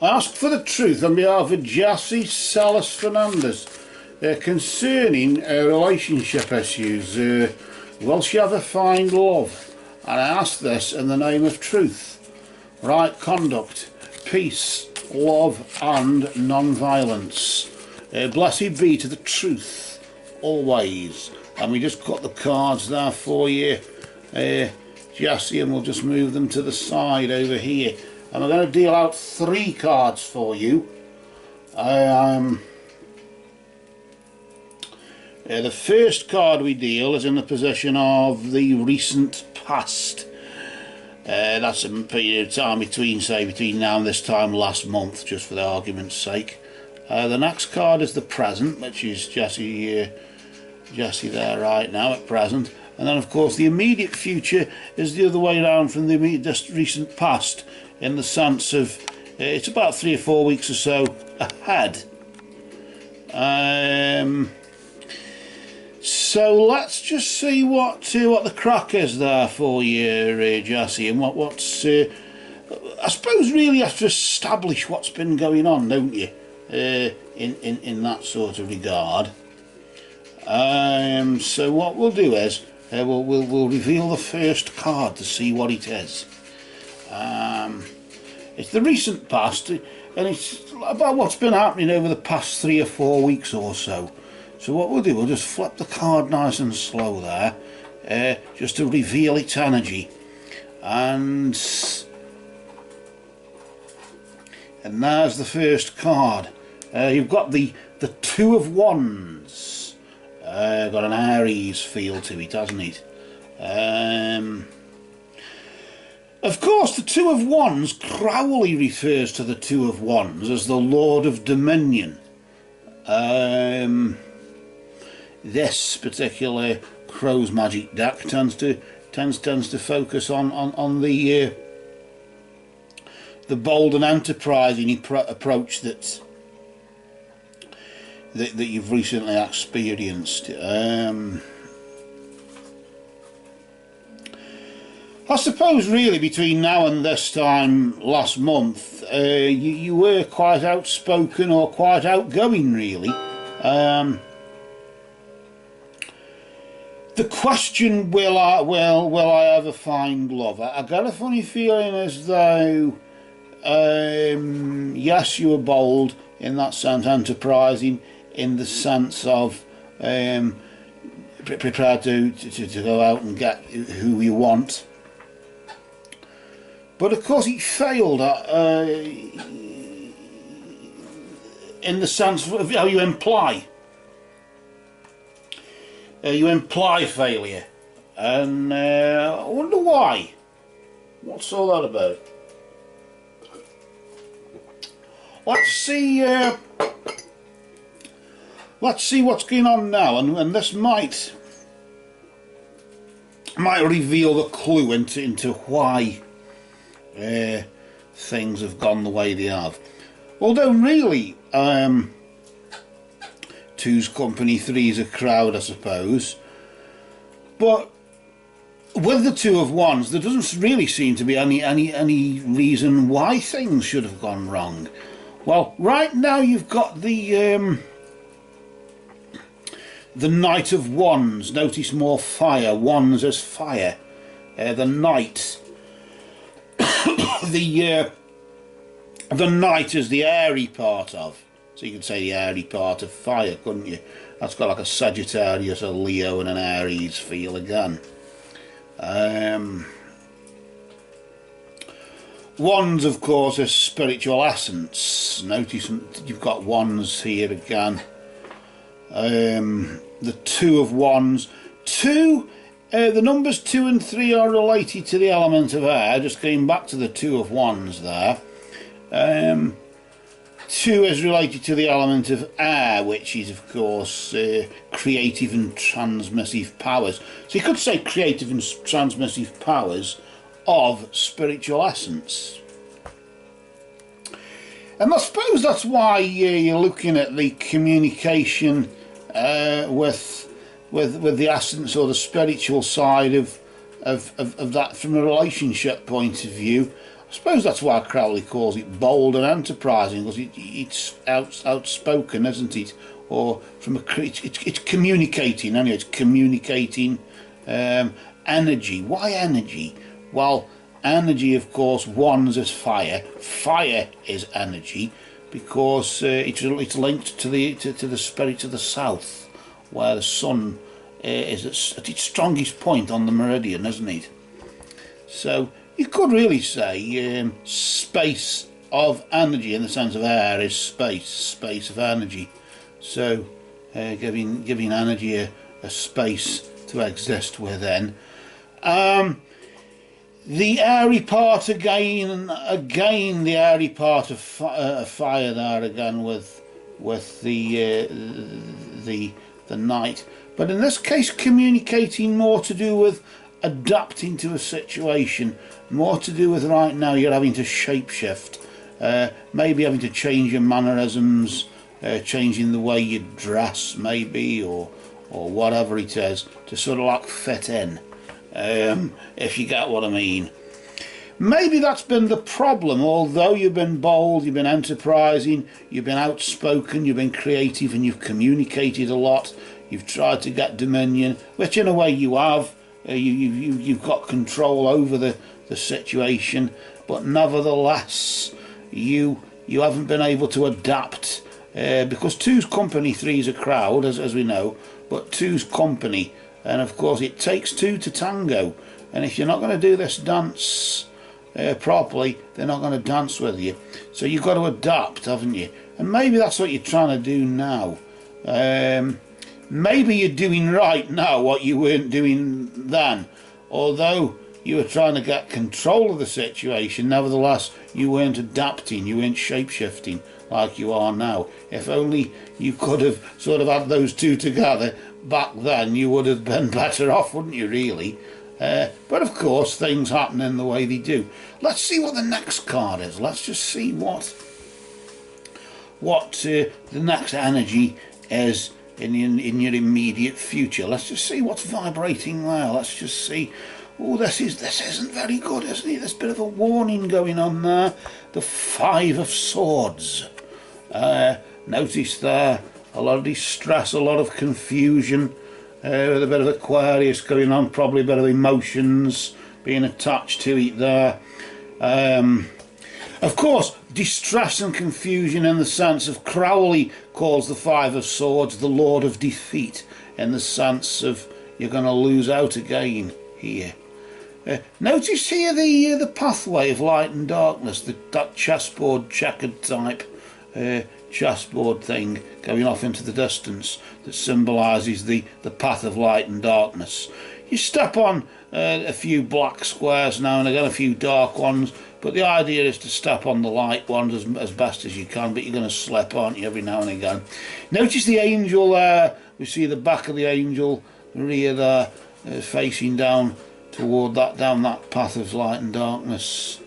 I ask for the truth on behalf of Jessie Celis Fernandez concerning relationship issues. Will she ever find love? And I ask this in the name of truth, right conduct, peace, love and non-violence. Blessed be to the truth always. And we just cut the cards there for you, Jessie, and we'll just move them to the side over here. And we're going to deal out 3 cards for you. The first card we deal is in the position of the recent past. That's a period of time between now and this time last month, just for the argument's sake. The next card is the present, which is Jessie there right now at present. And then of course the immediate future is the other way around from the recent past, in the sense of it's about 3 or 4 weeks or so ahead. So let's just see what the crack is there for you, Jessie, and what's I suppose really you have to establish what's been going on, don't you, in that sort of regard. So what we'll do is we'll reveal the first card to see what it is. It's the recent past, and it's about what's been happening over the past 3 or 4 weeks or so. So what we'll do, we'll just flip the card nice and slow there, just to reveal its energy. And there's the first card. You've got the 2 of Wands. Got an Aries feel to it, hasn't it? Of course, the 2 of Wands, Crowley refers to the 2 of Wands as the Lord of Dominion. This particular Crow's Magic deck tends to focus on the bold and enterprising approach that you've recently experienced. I suppose really between now and this time last month, you were quite outspoken or quite outgoing, really. The question, will I ever find love? I got a funny feeling as though, yes, you were bold in that sense, enterprising in the sense of prepared to go out and get who you want. But of course it failed in the sense of how you imply. You imply failure, and I wonder why. What's all that about? Let's see what's going on now, and this might reveal the clue into why things have gone the way they have. Although really, 2's company, 3's a crowd, I suppose. But with the 2 of Wands, there doesn't really seem to be any reason why things should have gone wrong. Well, right now you've got the Knight of Wands. Notice more fire. Wands as fire. The Knight. The Knight is the airy part of. So you could say the airy part of fire, couldn't you? That's got like a Sagittarius, a Leo and an Aries feel again. Wands, of course, is spiritual essence. Notice you've got Wands here again. The 2 of Wands. The numbers 2 and 3 are related to the element of air. Just going back to the 2 of Wands there. 2 is related to the element of air, which is of course creative and transmissive powers. So you could say creative and transmissive powers of spiritual essence. And I suppose that's why you're looking at the communication with the essence or the spiritual side of that from a relationship point of view. I suppose that's why Crowley calls it bold and enterprising, because it's outspoken, isn't it? Or it's communicating. Anyway, it's communicating energy. Why energy? Well, energy, of course, one's as fire. Fire is energy because it's linked to the spirit of the south, where the sun is at its strongest point on the meridian, isn't it? So you could really say space of energy, in the sense of air is space of energy. So giving energy a space to exist within. The airy part again, the airy part of fire there again with the night. But in this case, communicating, more to do with adapting to a situation, more to do with right now you're having to shapeshift, maybe having to change your mannerisms, changing the way you dress maybe, or whatever it is, to sort of like fit in, if you get what I mean. Maybe that's been the problem. Although you've been bold, you've been enterprising, you've been outspoken, you've been creative, and you've communicated a lot, you've tried to get dominion, which in a way you have. You've got control over the situation, but nevertheless you haven't been able to adapt, because two's company, three's a crowd, as we know, but two's company, and of course it takes two to tango, and if you're not going to do this dance properly, they're not going to dance with you. So you've got to adapt, haven't you? And maybe that's what you're trying to do now. Maybe you're doing right now what you weren't doing then. Although you were trying to get control of the situation, nevertheless you weren't adapting, you weren't shape-shifting like you are now. If only you could have sort of had those two together back then, you would have been better off, wouldn't you, really? But of course things happen in the way they do. Let's see what the next card is. Let's just see what the next energy is in your immediate future. Let's just see what's vibrating there. Let's just see. Oh, this isn't very good, isn't it? There's a bit of a warning going on there. The Five of Swords. Notice there a lot of distress, a lot of confusion, with a bit of Aquarius going on, probably a bit of emotions being attached to it there. Of course, distress and confusion in the sense of Crowley calls the Five of Swords the Lord of Defeat, in the sense of you're going to lose out again here. Notice here the pathway of light and darkness, that chessboard checkered type chessboard thing going off into the distance that symbolises the path of light and darkness. You step on a few black squares now and again, a few dark ones, but the idea is to step on the light ones as best as you can, but you're going to slip, aren't you, every now and again. Notice the angel there. We see the back of the angel, the rear there, facing down toward down that path of light and darkness.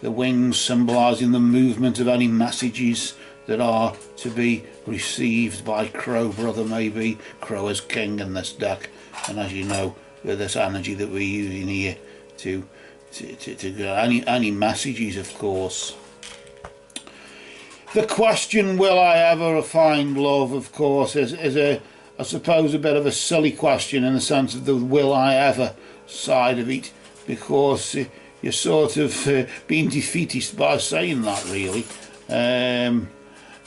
The wings symbolising the movement of any messages that are to be received by Crow Brother, maybe. Crow is king in this deck, and as you know, with this energy that we're using here to any messages, of course. The question, will I ever find love, of course, is I suppose a bit of a silly question in the sense of the will I ever side of it, because you're sort of being defeatist by saying that, really.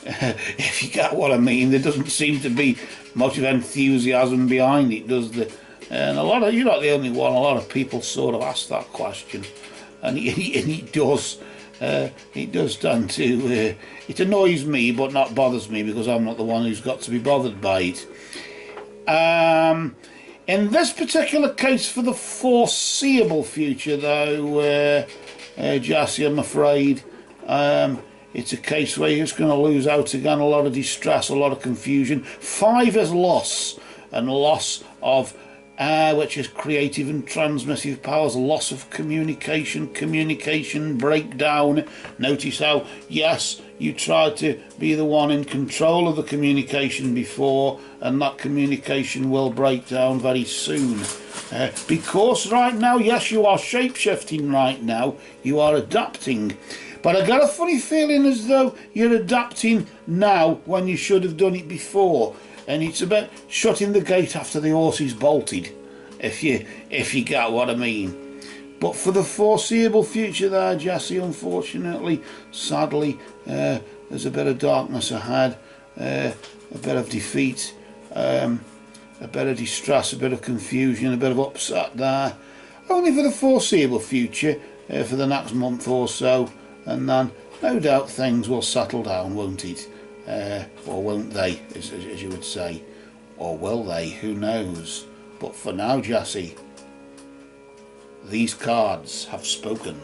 If you get what I mean, there doesn't seem to be much of enthusiasm behind it, does there? And you're not the only one, a lot of people sort of ask that question, and it does tend to, it annoys me but not bothers me, because I'm not the one who's got to be bothered by it. In this particular case, for the foreseeable future though, Jessie, I'm afraid, it's a case where you're just going to lose out again, a lot of distress, a lot of confusion. 5 is loss, and loss of which is creative and transmissive powers, loss of communication breakdown. Notice how, yes, you tried to be the one in control of the communication before, and that communication will break down very soon. Because right now, yes, you are shape-shifting right now, you are adapting. But I got a funny feeling as though you're adapting now when you should have done it before. And it's about shutting the gate after the horse is bolted, if you get what I mean. But for the foreseeable future there, Jessie, unfortunately, sadly, there's a bit of darkness ahead, a bit of defeat, a bit of distress, a bit of confusion, a bit of upset there. Only for the foreseeable future, for the next month or so, and then no doubt things will settle down, won't it? Or won't they, as you would say. Or will they? Who knows? But for now, Jessie, these cards have spoken.